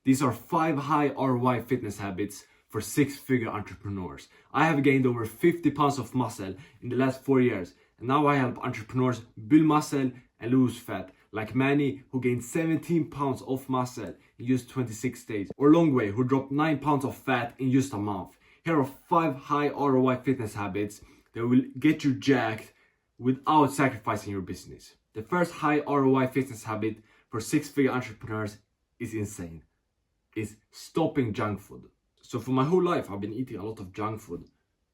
These are 5 high ROI fitness habits for 6-figure entrepreneurs. I have gained over 50 pounds of muscle in the last 4 years, and now I help entrepreneurs build muscle and lose fat, like Manny, who gained 17 pounds of muscle in just 26 days, or Longway, who dropped 9 pounds of fat in just a month. Here are 5 high ROI fitness habits that will get you jacked without sacrificing your business. The first high ROI fitness habit for 6-figure entrepreneurs is insane. Is stopping junk food. So for my whole life, I've been eating a lot of junk food.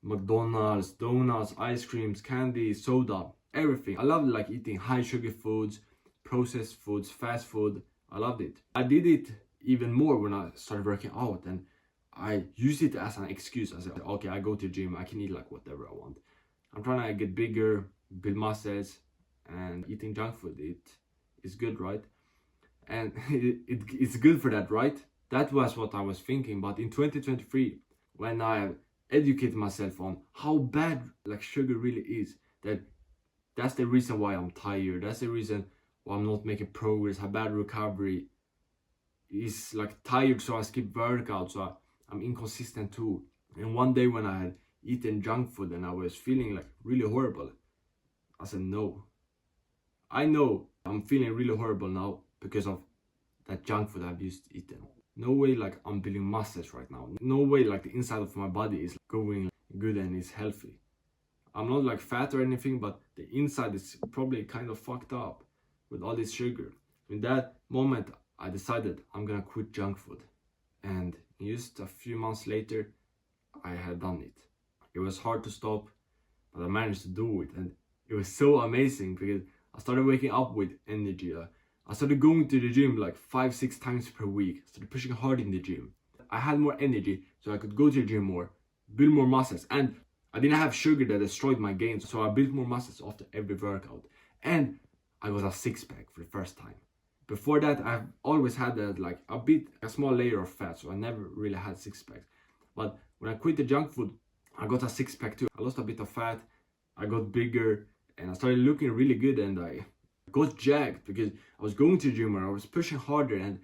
McDonald's, donuts, ice creams, candy, soda, everything. I loved like eating high sugar foods, processed foods, fast food. I loved it. I did it even more when I started working out, and I used it as an excuse. I said, okay, I go to the gym, I can eat like whatever I want. I'm trying to get bigger, build muscles, and eating junk food, it is good, right? And it's good for that, right? That was what I was thinking. But in 2023, when I educated myself on how bad like sugar really is, that's the reason why I'm tired, that's the reason why I'm not making progress, how bad recovery is, like tired, so I skip workouts, so I'm inconsistent too. And one day when I had eaten junk food and I was feeling like really horrible, I said no. I know I'm feeling really horrible now because of that junk food I've used eaten. No way like I'm building muscles right now. No way like the inside of my body is going good and is healthy. I'm not like fat or anything, but the inside is probably kind of fucked up with all this sugar. In that moment, I decided I'm gonna quit junk food. And just a few months later, I had done it. It was hard to stop, but I managed to do it. And it was so amazing because I started waking up with energy. I started going to the gym like 5-6 times per week. I started pushing hard in the gym. I had more energy, so I could go to the gym more, build more muscles. And I didn't have sugar that destroyed my gains, so I built more muscles after every workout. And I got a 6-pack for the first time. Before that, I've always had like a small layer of fat, so I never really had 6-packs. But when I quit the junk food, I got a 6-pack too. I lost a bit of fat, I got bigger, and I started looking really good, and I got jacked because I was going to the gym where I was pushing harder and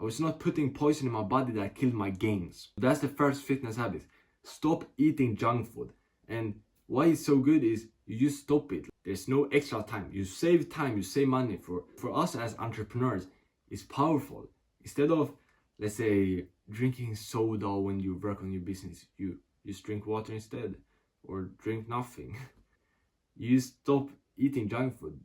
I was not putting poison in my body that killed my gains. That's the first fitness habit. Stop eating junk food. And why it's so good is you just stop it. There's no extra time. You save time, you save money. For us as entrepreneurs, it's powerful. Instead of, let's say, drinking soda when you work on your business, you just drink water instead, or drink nothing. You stop eating junk food.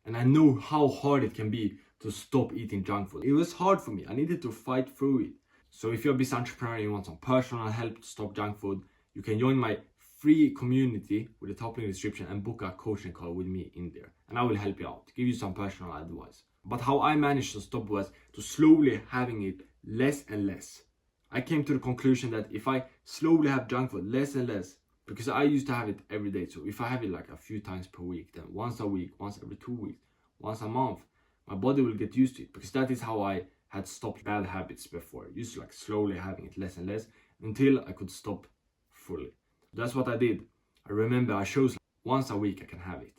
And I know how hard it can be to stop eating junk food. It was hard for me. I needed to fight through it. So if you're a business entrepreneur and you want some personal help to stop junk food, you can join my free community with the top link in the description and book a coaching call with me in there. And I will help you out, give you some personal advice. But how I managed to stop was to slowly having it less and less. I came to the conclusion that if I slowly have junk food less and less, because I used to have it every day. So if I have it like a few times per week, then once a week, once every 2 weeks, once a month, my body will get used to it, because that is how I had stopped bad habits before. I used to like slowly having it less and less until I could stop fully. That's what I did. I remember I chose like once a week I can have it.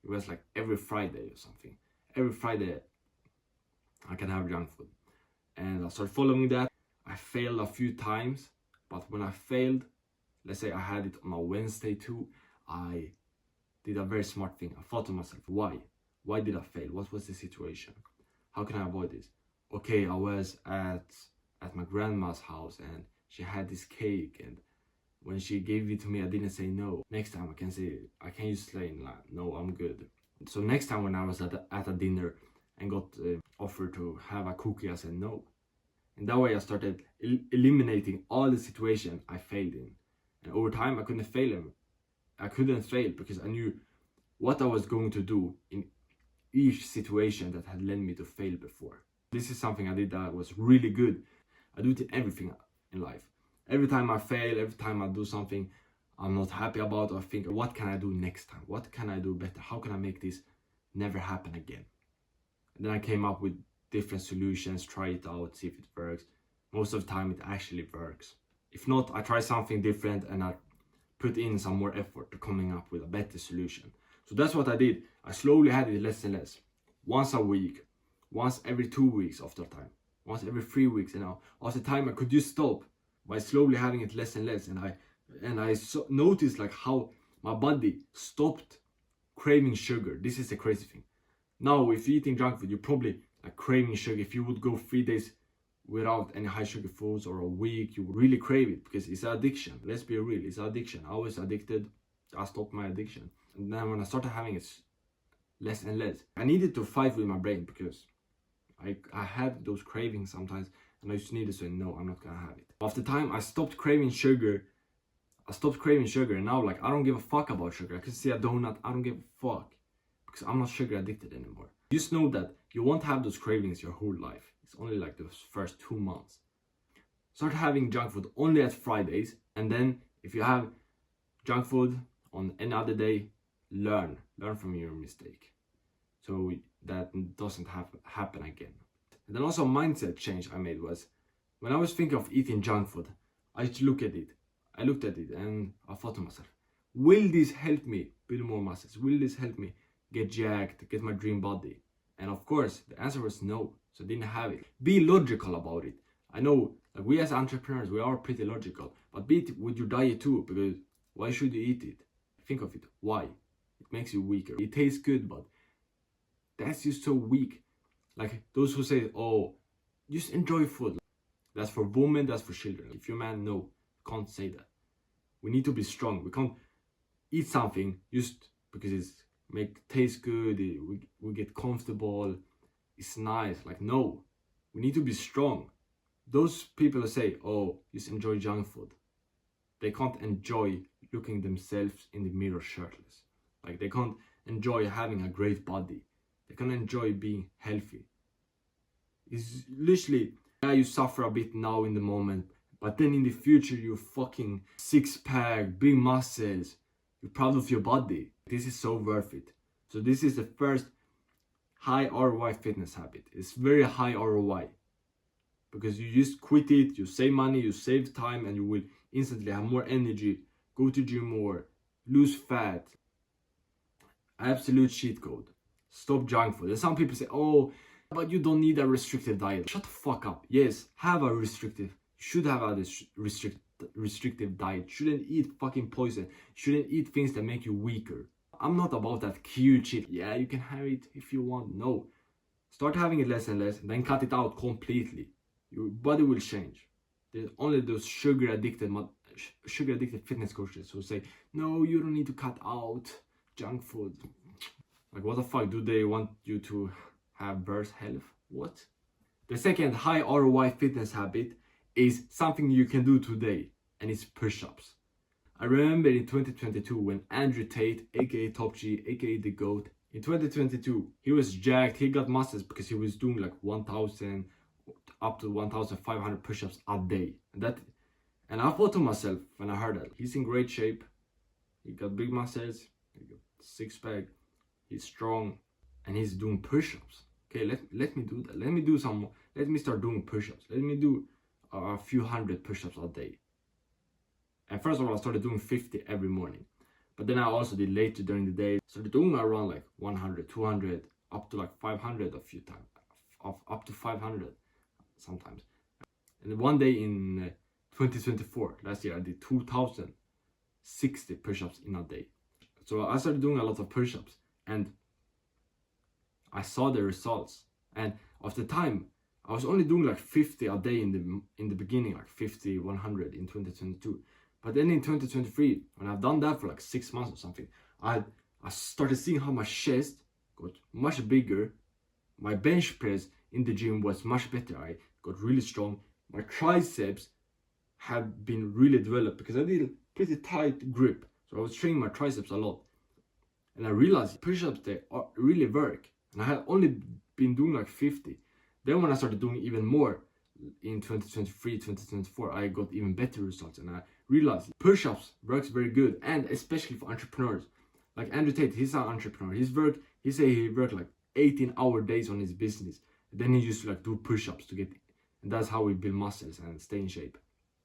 It was like every Friday or something. Every Friday I can have junk food. And I started following that. I failed a few times, but when I failed, let's say I had it on a Wednesday too, I did a very smart thing. I thought to myself, why? Why did I fail? What was the situation? How can I avoid this? Okay, I was at my grandma's house and she had this cake, and when she gave it to me, I didn't say no. Next time I can just say no, I'm good. So next time when I was at a dinner and got offered to have a cookie, I said no. And that way I started eliminating all the situation I failed in. And over time, I couldn't fail because I knew what I was going to do in each situation that had led me to fail before. This is something I did that was really good. I do it in everything in life. Every time I fail, every time I do something I'm not happy about, I think, what can I do next time? What can I do better? How can I make this never happen again? And then I came up with different solutions, try it out, see if it works. Most of the time, it actually works. If not, I try something different and I put in some more effort to coming up with a better solution. So that's what I did. I slowly had it less and less. Once a week, once every 2 weeks after time. once every 3 weeks. And now after time I could just stop by slowly having it less and less. And I noticed like how my body stopped craving sugar. This is a crazy thing. Now if you're eating junk food, you're probably like craving sugar. If you would go 3 days without any high sugar foods, or a week, you would really crave it, because it's an addiction. Let's be real, it's an addiction. I was addicted. I stopped my addiction, and then when I started having it less and less, I needed to fight with my brain, because I had those cravings sometimes, and I just needed to say no, I'm not gonna have it. After time I stopped craving sugar. And now like I don't give a fuck about sugar. I can see a donut, I don't give a fuck, because I'm not sugar addicted anymore. Just know that you won't have those cravings your whole life. It's only like those first 2 months. Start having junk food only at Fridays, and then if you have junk food on any other day, learn from your mistake, so that doesn't happen again. And then also a mindset change I made was, when I was thinking of eating junk food, I looked at it and I thought to myself, will this help me build more muscles? Will this help me get jacked, get my dream body? And of course the answer was no, so I didn't have it. Be logical about it. I know like we as entrepreneurs, we are pretty logical, but be it with your diet too, because why should you eat it? Think of it, why? It makes you weaker. It tastes good, but that's just so weak. Like those who say, oh, just enjoy food. That's for women, that's for children. If you're a man, no, can't say that. We need to be strong. We can't eat something just because it's taste good, we get comfortable, it's nice. Like no, we need to be strong. Those people who say, oh, just enjoy junk food, they can't enjoy looking themselves in the mirror shirtless. Like they can't enjoy having a great body. They can't enjoy being healthy. It's literally, yeah, you suffer a bit now in the moment, but then in the future you're fucking 6-pack, big muscles, you're proud of your body. This is so worth it. So this is the first high ROI fitness habit. It's very high ROI, because you just quit it, you save money, you save time, and you will instantly have more energy, go to gym more, lose fat. Absolute cheat code. Stop junk food. And some people say, oh, but you don't need a restrictive diet. Shut the fuck up. Yes, have a restrictive. You should have a restrictive diet. Shouldn't eat fucking poison. Shouldn't eat things that make you weaker. I'm not about that cute shit. Yeah, you can have it if you want. No. Start having it less and less, and then cut it out completely. Your body will change. There's only those sugar addicted fitness coaches who say, no, you don't need to cut out junk food. Like what the fuck, do they want you to have worse health? What? The second high ROI fitness habit is something you can do today, and it's push-ups. I remember in 2022 when Andrew Tate, aka Top G, aka the GOAT, in 2022 he was jacked, he got muscles because he was doing like 1,000 up to 1,500 push-ups a day. And I thought to myself when I heard that, he's in great shape, he got big muscles, he got 6-pack, he's strong, and he's doing push-ups. Okay, let me do that. Let me start doing push-ups. Let me do a few hundred push-ups a day. And first of all, I started doing 50 every morning. But then I also did later during the day. Started doing around like 100, 200, up to like 500 a few times. Up to 500 sometimes. And one day in 2024, last year, I did 2,060 push-ups in a day. So I started doing a lot of push-ups, and I saw the results. And after time, I was only doing like 50 a day in the beginning, like 50, 100 in 2022. But then in 2023, when I've done that for like 6 months or something, I started seeing how my chest got much bigger. My bench press in the gym was much better. I got really strong. My triceps have been really developed because I did a pretty tight grip. So I was training my triceps a lot. And I realized push-ups, they really work. And I had only been doing like 50. Then when I started doing even more in 2023, 2024, I got even better results. And I realized push-ups works very good, and especially for entrepreneurs. Like Andrew Tate, he's an entrepreneur. He worked like 18-hour days on his business. Then he used to like do push-ups to get, and that's how we build muscles and stay in shape.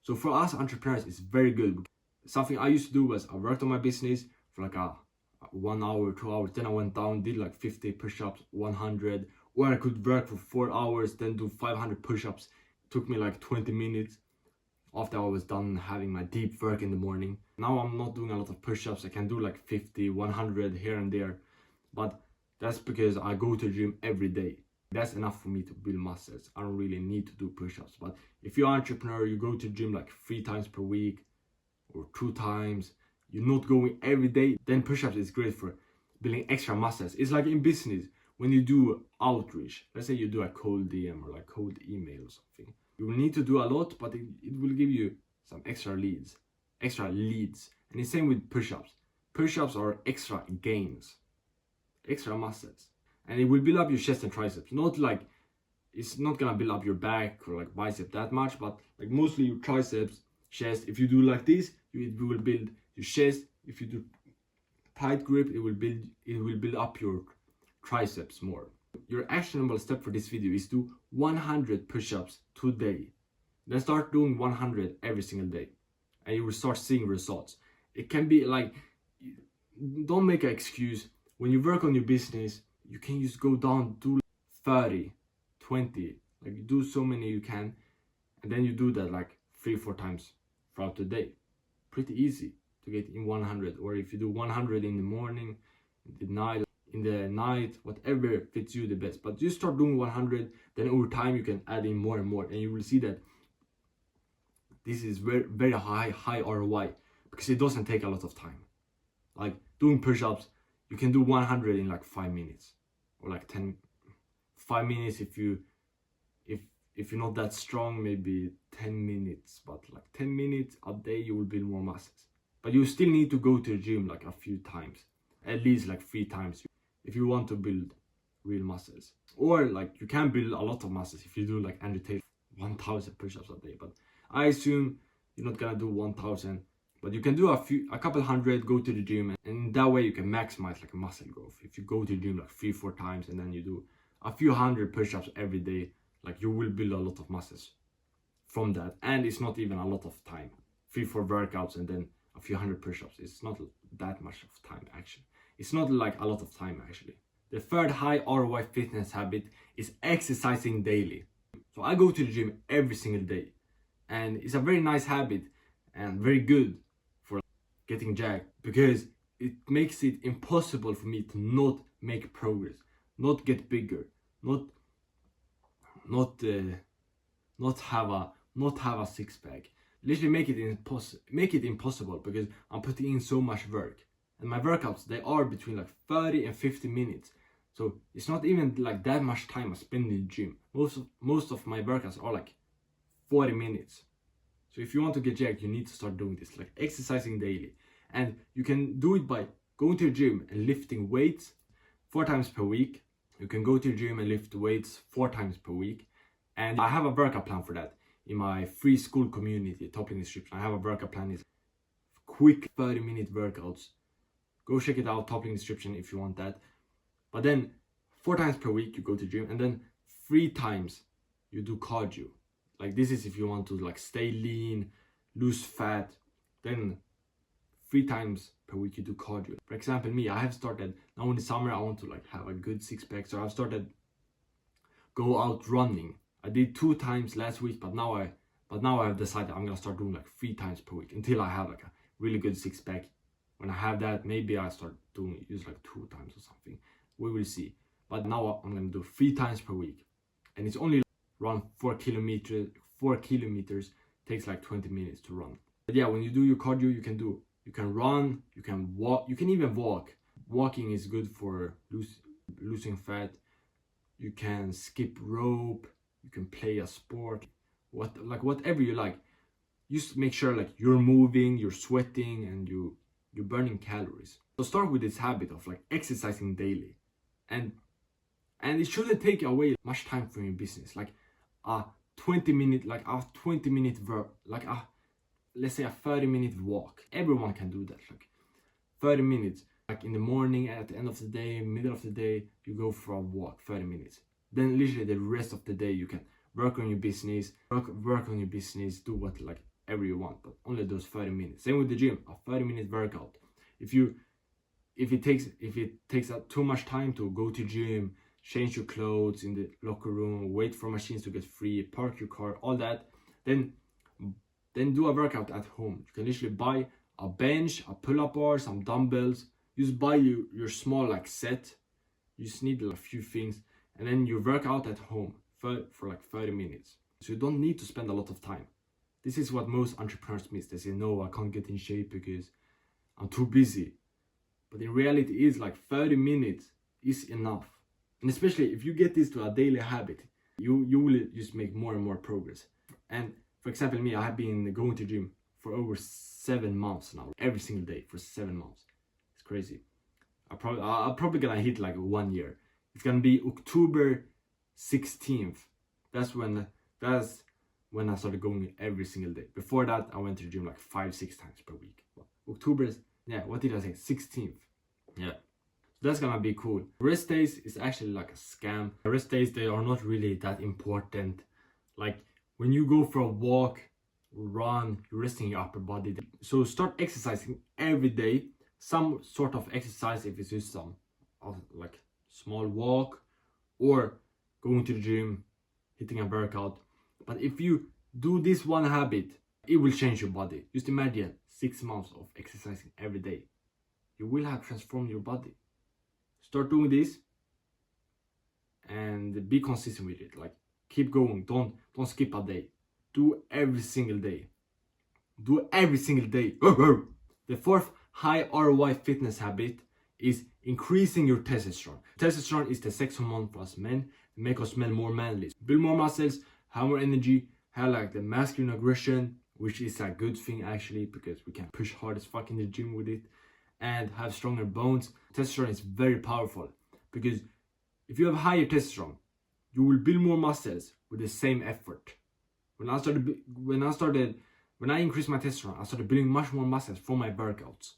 So for us entrepreneurs, it's very good. Something I used to do was I worked on my business for like 1 hour, 2 hours. Then I went down, did like 50 push-ups, 100, Or I could work for 4 hours, then do 500 push-ups. Took me like 20 minutes after I was done having my deep work in the morning. Now I'm not doing a lot of push-ups. I can do like 50, 100 here and there. But that's because I go to the gym every day. That's enough for me to build muscles. I don't really need to do push-ups. But if you're an entrepreneur, you go to the gym like 3 times per week or 2 times, you're not going every day, then push-ups is great for building extra muscles. It's like in business, when you do outreach, let's say you do a cold DM or like cold email or something, you will need to do a lot, but it will give you some extra leads. And the same with push-ups. Push-ups are extra gains, extra muscles, and it will build up your chest and triceps. Not like, it's not gonna build up your back or like bicep that much, but like mostly your triceps, chest. If you do like this, it will build your chest. If you do tight grip, it will build up your triceps more. Your actionable step for this video is do 100 push-ups today. Then start doing 100 every single day, and you will start seeing results. It can be like, don't make an excuse. When you work on your business, you can just go down, do 30, 20, like you do so many you can, and then you do that like 3-4 times throughout the day. Pretty easy to get in 100. Or if you do 100 in the morning, in the night, whatever fits you the best. But just start doing 100, then over time you can add in more and more, and you will see that this is very, very high ROI, because it doesn't take a lot of time. Like doing push-ups, you can do 100 in like 5 minutes or like 5 minutes. If you're not that strong, maybe 10 minutes, but like 10 minutes a day, you will build more muscles. But you still need to go to the gym like a few times, at least like 3 times, if you want to build real muscles. Or like you can build a lot of muscles if you do like Andrew Tate 1000 push-ups a day. But I assume you're not gonna do 1000, but you can do a couple hundred, go to the gym, and that way you can maximize like muscle growth. If you go to the gym like 3-4 times and then you do a few hundred push-ups every day, like you will build a lot of muscles from that. And it's not even a lot of time. 3-4 workouts and then a few hundred push-ups. It's not that much of time actually. It's not like a lot of time actually. The third high ROI fitness habit is exercising daily. So I go to the gym every single day, and it's a very nice habit and very good for getting jacked, because it makes it impossible for me to not make progress, not get bigger, not have a six-pack. Literally make it impossible, because I'm putting in so much work. And my workouts, they are between like 30 and 50 minutes. So it's not even like that much time I spend in the gym. Most of my workouts are like 40 minutes. So if you want to get jacked, you need to start doing this, like exercising daily. And you can do it by going to the gym and lifting weights 4 times per week. You can go to the gym and lift weights 4 times per week. And I have a workout plan for that in my free school community, top in the description. I have a workout plan. It's quick 30-minute workouts. Go check it out, top in the description if you want that. But then 4 times per week you go to the gym, and then 3 times you do cardio. Like this is if you want to like stay lean, lose fat. Then 3 times per week you do cardio. For example, me, I have started now in the summer. I want to like have a good 6-pack, so I've started go out running. I did 2 times last week, but now I've decided I'm gonna start doing like 3 times per week until I have like a really good 6-pack. When I have that, maybe I start doing use like 2 times or something. We will see. But now I'm gonna do 3 times per week, and it's only around 4 kilometers. 4 kilometers takes like 20 minutes to run. But yeah, when you do your cardio, you can run, you can walk, you can even walk. Walking is good for losing fat. You can skip rope, you can play a sport, whatever you like. Just make sure like you're moving, you're sweating, and you're burning calories. So start with this habit of like exercising daily, and it shouldn't take away much time from your business. Like a 20-minute, let's say a 30-minute walk. Everyone can do that. Like 30 minutes, like in the morning, at the end of the day, middle of the day, you go for a walk, 30 minutes. Then literally the rest of the day you can work on your business, do what like ever you want, but only those 30 minutes. Same with the gym, a 30-minute workout. If it takes too much time to go to gym, change your clothes in the locker room, wait for machines to get free, park your car, all that, then do a workout at home. You can literally buy a bench, a pull-up bar, some dumbbells. You just buy your small like set. You just need a few things, and then you work out at home for like 30 minutes. So you don't need to spend a lot of time. This is what most entrepreneurs miss. They say, no, I can't get in shape because I'm too busy. But in reality, it's like 30 minutes is enough. And especially if you get this to a daily habit, you will just make more and more progress. And for example, me, I have been going to gym for over 7 months now, every single day for 7 months. It's crazy. I'm probably gonna hit like 1 year. It's gonna be October 16th. That's when I started going every single day. Before that, I went to the gym like 5-6 times per week. October's, yeah, what did I say? 16th. Yeah. So that's gonna be cool. Rest days is actually like a scam. Rest days, they are not really that important. Like when you go for a walk, run, you're resting your upper body. So start exercising every day. Some sort of exercise, if it's just some like small walk or going to the gym, hitting a workout. But if you do this one habit, it will change your body. Just imagine 6 months of exercising every day. You will have transformed your body. Start doing this and be consistent with it. Like keep going. Don't skip a day. Do every single day. Do every single day. The fourth high ROI fitness habit is increasing your testosterone. Testosterone is the sex hormone for us men. It makes us men more manly. Build more muscles, have more energy, have like the masculine aggression, which is a good thing actually, because we can push hard as fuck in the gym with it, and have stronger bones. Testosterone is very powerful because if you have higher testosterone, you will build more muscles with the same effort. When I increased my testosterone, I started building much more muscles from my workouts.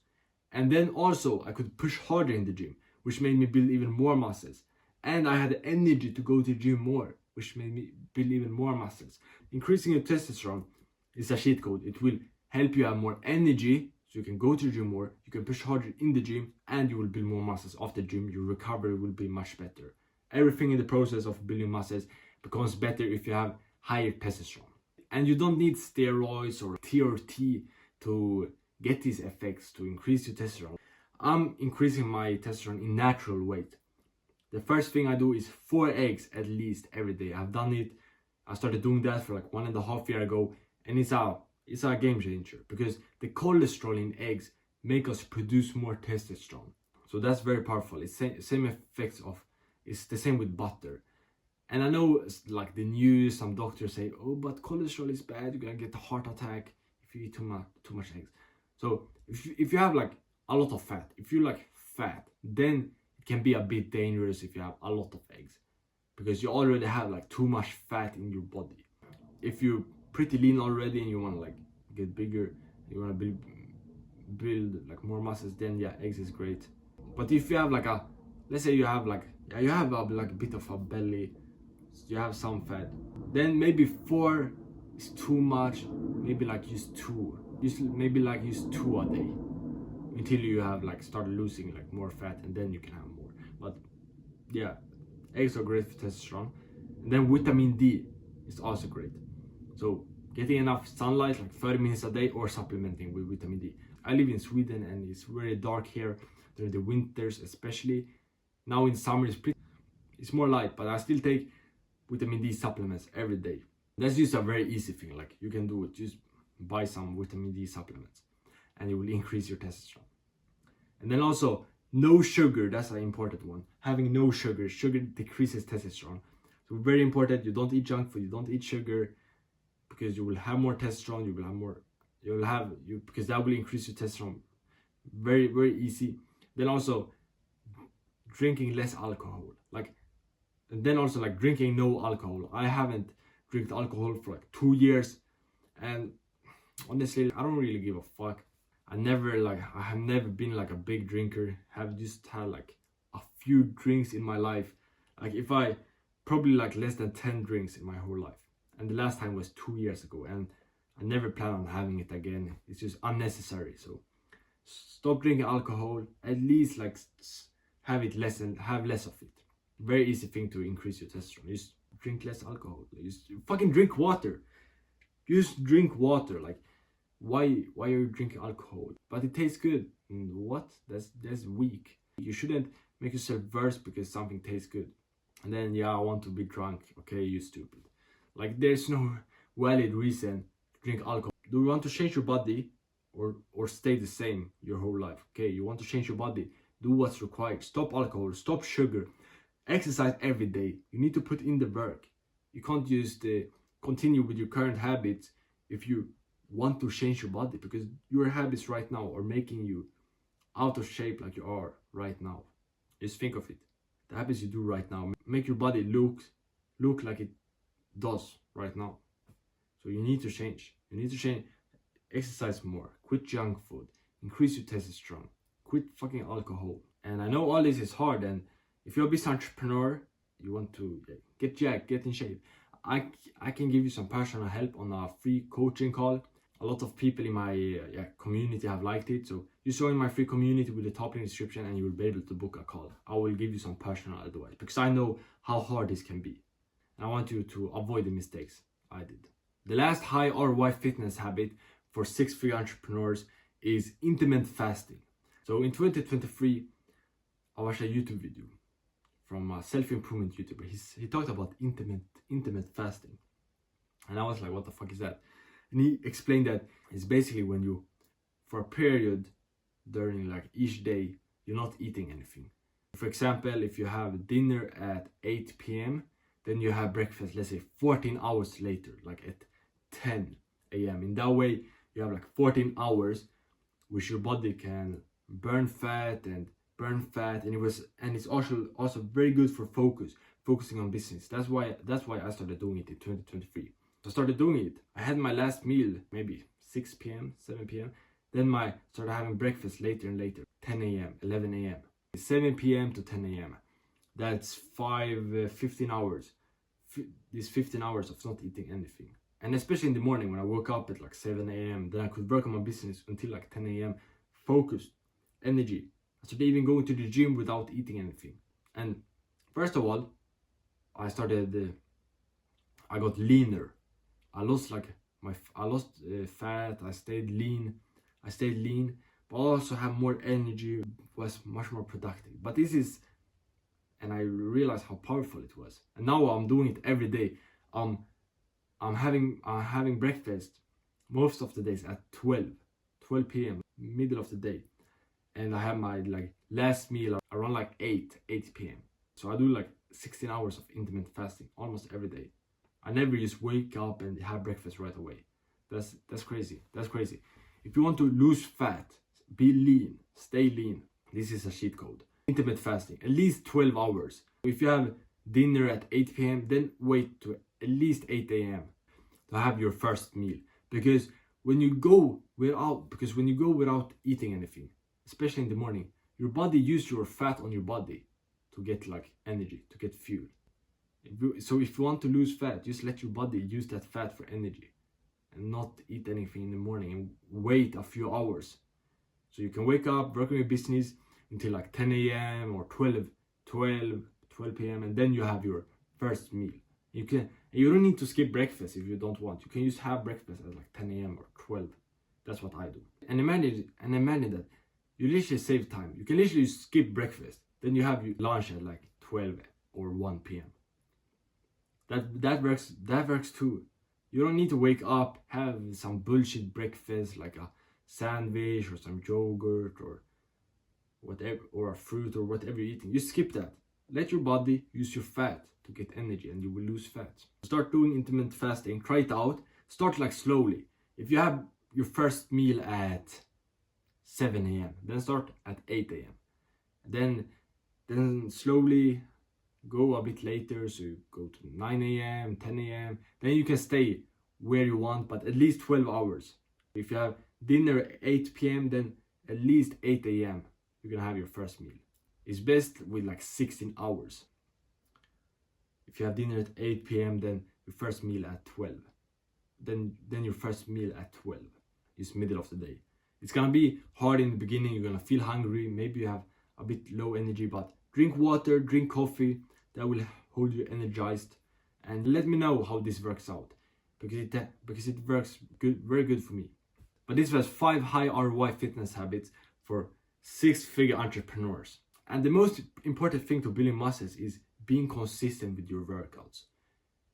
And then also I could push harder in the gym, which made me build even more muscles. And I had the energy to go to the gym more, which made me build even more muscles. Increasing your testosterone is a cheat code. It will help you have more energy, so you can go to the gym more, you can push harder in the gym, and you will build more muscles after the gym. Your recovery will be much better. Everything in the process of building muscles becomes better if you have higher testosterone. And you don't need steroids or TRT to get these effects to increase your testosterone. I'm increasing my testosterone in natural way. The first thing I do is 4 eggs at least every day. I've done it. I started doing that for like 1.5 years ago, and it's a game changer because the cholesterol in eggs make us produce more testosterone. So that's very powerful. It's same effects of, it's the same with butter. And I know like the news, some doctors say, oh, but cholesterol is bad, you're gonna get a heart attack if you eat too much eggs. So if you have like a lot of fat, if you like fat, then it can be a bit dangerous if you have a lot of eggs, because you already have like too much fat in your body. If you're pretty lean already and you want to like get bigger, you want to build like more muscles, then yeah, eggs is great. But if you have like let's say you have like a bit of a belly, you have some fat, then maybe 4 is too much. Maybe like use 2. Maybe like use 2 a day until you have like started losing like more fat, and then you can have more. But yeah, eggs are great for testosterone. And then vitamin D is also great. So getting enough sunlight, like 30 minutes a day, or supplementing with vitamin D. I live in Sweden and it's very dark here during the winters, especially. Now in summer it's more light, but I still take vitamin D supplements every day. That's just a very easy thing. Like you can do it, just buy some vitamin D supplements and it will increase your testosterone. And then also no sugar, that's an important one. Having no sugar decreases testosterone. So very important, you don't eat junk food, you don't eat sugar, because you will have more testosterone, because that will increase your testosterone. Very, very easy. Then also drinking less alcohol. And then also like drinking no alcohol. I haven't drank alcohol for like 2 years, and honestly I don't really give a fuck. I have never been like a big drinker. Have just had like a few drinks in my life. Like if I probably like less than 10 drinks in my whole life, and the last time was 2 years ago, and I never plan on having it again. It's just unnecessary. So stop drinking alcohol, at least like have less of it. Very easy thing to increase your testosterone. Just drink less alcohol. Just fucking drink water. Just drink water. Like, why are you drinking alcohol? But it tastes good. What? That's weak. You shouldn't make yourself worse because something tastes good. And then, yeah, I want to be drunk. Okay, you stupid. Like, there's no valid reason to drink alcohol. Do you want to change your body or stay the same your whole life? Okay, you want to change your body. Do what's required. Stop alcohol. Stop sugar. Exercise every day. You need to put in the work. You can't just continue with your current habits if you want to change your body, because your habits right now are making you out of shape like you are right now. Just think of it. The habits you do right now make your body look like it does right now. So you need to change. You need to change. Exercise more. Quit junk food. Increase your testosterone. Quit fucking alcohol. And I know all this is hard, and if you're a business entrepreneur, you want to get jacked, get in shape, I can give you some personal help on a free coaching call. A lot of people in my community have liked it, so you join my free community with the top in the description and you will be able to book a call. I will give you some personal advice because I know how hard this can be, and I want you to avoid the mistakes I did. The last high ROI fitness habit for six-figure entrepreneurs is intermittent fasting. So in 2023, I watched a YouTube video from a self-improvement YouTuber. He talked about intermittent fasting, and I was like, what the fuck is that? And he explained that it's basically when you, for a period during like each day, you're not eating anything. For example, if you have dinner at 8 p.m., then you have breakfast, let's say 14 hours later, like at 10 a.m. In that way, you have like 14 hours which your body can burn fat, and it's also very good for focusing on business. That's why I started doing it in 2023. So I started doing it. I had my last meal maybe 6 p.m., 7 p.m. Then started having breakfast later and later, 10 a.m., 11 a.m., 7 p.m. to 10 a.m. That's 15 hours. These 15 hours of not eating anything. And especially in the morning when I woke up at like 7 a.m., then I could work on my business until like 10 a.m. Focused, energy. I started even going to the gym without eating anything. And first of all, I got leaner. I lost fat. I stayed lean, but I also have more energy, was much more productive. But and I realized how powerful it was. And now I'm doing it every day. I'm having breakfast most of the days at 12 p.m., middle of the day. And I have my like last meal around like 8 p.m. So I do like 16 hours of intermittent fasting almost every day. I never just wake up and have breakfast right away. That's crazy. That's crazy. If you want to lose fat, be lean, stay lean, this is a cheat code. Intermittent fasting, at least 12 hours. If you have dinner at 8 p.m., then wait to at least 8 a.m. to have your first meal. Because when you go without eating anything, especially in the morning, your body uses your fat on your body to get like energy, to get fuel. So if you want to lose fat, just let your body use that fat for energy and not eat anything in the morning and wait a few hours. So you can wake up, work on your business until like 10 a.m. or 12 p.m. and then you have your first meal. You don't need to skip breakfast if you don't want. You can just have breakfast at like 10 a.m. or 12. That's what I do. And imagine that you literally save time. You can literally skip breakfast. Then you have your lunch at like 12 or 1 p.m. That works too. You don't need to wake up, have some bullshit breakfast like a sandwich or some yogurt or whatever, or a fruit or whatever you're eating. You skip that. Let your body use your fat to get energy and you will lose fat. Start doing intermittent fasting. Try it out. Start like slowly. If you have your first meal at 7 a.m., then start at 8 a.m. Then slowly go a bit later, so you go to 9 a.m., 10 a.m. Then you can stay where you want, but at least 12 hours. If you have dinner at 8 p.m., then at least 8 a.m. you're gonna have your first meal. It's best with like 16 hours. If you have dinner at 8 p.m., then your first meal at 12. Then your first meal at 12 is middle of the day. It's gonna be hard in the beginning. You're gonna feel hungry. Maybe you have a bit low energy, but drink water, drink coffee, that will hold you energized. And let me know how this works out, because it works good, very good for me. But this was 5 high ROI fitness habits for 6-figure entrepreneurs. And the most important thing to building muscles is being consistent with your workouts.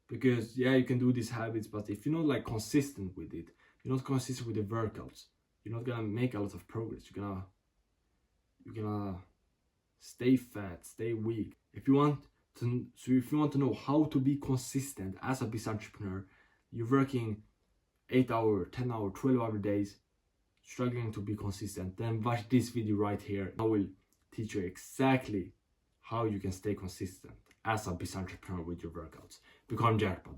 Because yeah, you can do these habits, but if you're not like consistent with it, you're not consistent with the workouts, you're not gonna make a lot of progress. You're gonna stay fat, stay weak. If you want to know how to be consistent as a business entrepreneur, you're working 8-hour, 10-hour, 12-hour days, struggling to be consistent, then watch this video right here. I will teach you exactly how you can stay consistent as a business entrepreneur with your workouts. Become jackpot.